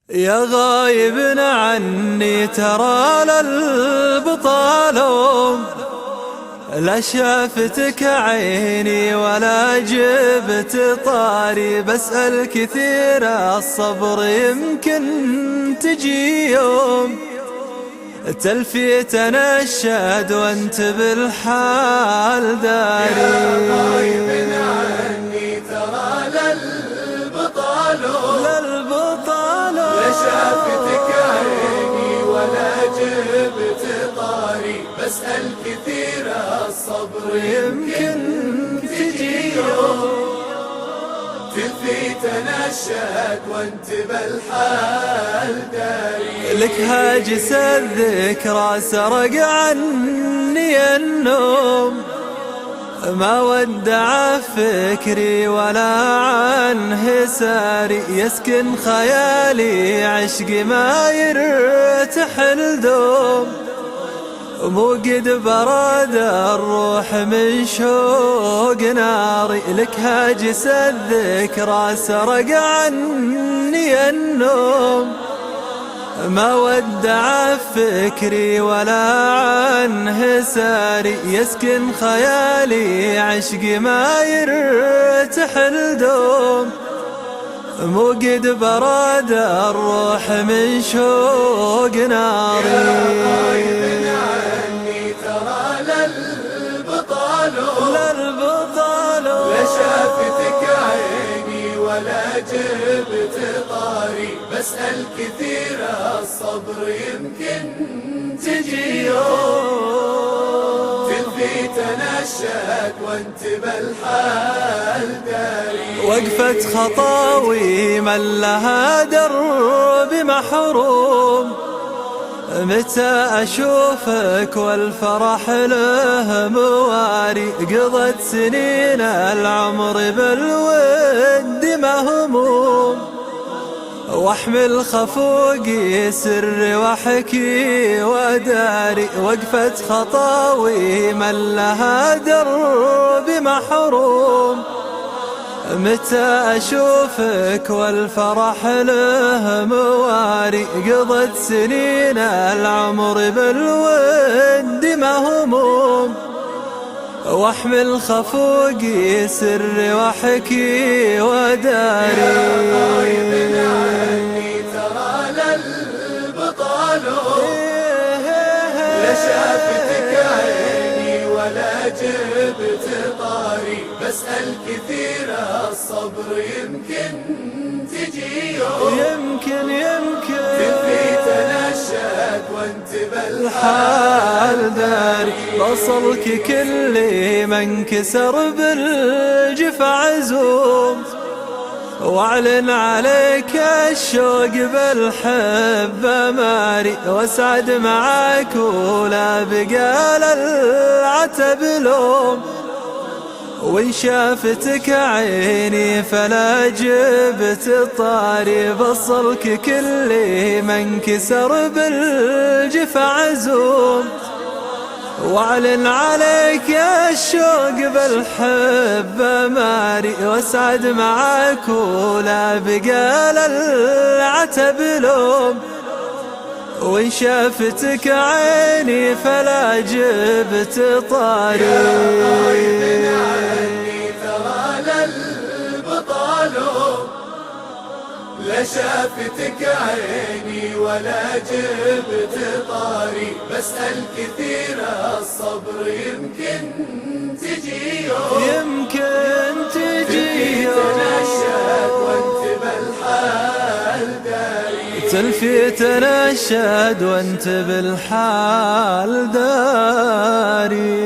يا غايب عني ترى للبطالهم، لا شافتك عيني ولا جبت طاري، بسأل كثير الصبر يمكن تجي يوم تلفي تنشد وانت بالحال داري. يا غايب عني ترى للبطالهم، لا شافتك عيني ولا جبت طاري، بسأل كثير الصبر يمكن تجي يوم تلفي تنشد وانت بالحال داري. لك هاجس الذكرى سرق عني النوم، ما ودع فكري ولا عنه ساري، يسكن خيالي عشق ما يرتحل دوم، مو قد برد الروح من شوق ناري. لك هاجس الذكرى سرق عني النوم، ما ودع فكري ولا عنه ساري، يسكن خيالي عشق ما يرتحل دوم، مو قد برد الروح من شوق ناري. يا غايب عني ترى للبطالهم، لا شافتك عيني ولا جبت طاري، بسأل كثير الصبر يمكن تجي يوم تلفي تنشد وانت بالحال داري. وقفت خطاوي من لها درب محروم، متى أشوفك والفرح له مواري، قضت سنين العمر بالود مهموم، واحمل خفوقي سر وحكي وداري. وقفت خطاوي من لها درب محروم، متى أشوفك والفرح له مواري، قضت سنين العمر بالود مهموم، واحمل خفوقي سر وحكي وداري. يا غايب عني ترى للبطالهم، لا شافتك عيني ولا جبت طاري، بسأل كثير الصبر يمكن تجي يوم تلفي تنشد وانت بالحال داري. بصلك كل من كسر بالجفا عزوم، واعلن عليك الشوق بالحب ماري، واسعد معاك ولا بقال العتب لوم، وإن شافتك عيني فلا جبت طاري. بصلك كل من كسر بالجفا عزوم، واعلن عليك الشوق بالحب ماري، واسعد معاك ولا بقال العتب لوم، وإن شافتك عيني فلا جبت طاري. يا غايب عني ترى للبطالهم، لا شافتك عيني ولا جبت طاري، بسأل كثير الصبر يمكن تجي يوم تلفي تنشد وانت بالحال داري. تلفي تنشد وانت بالحال داري.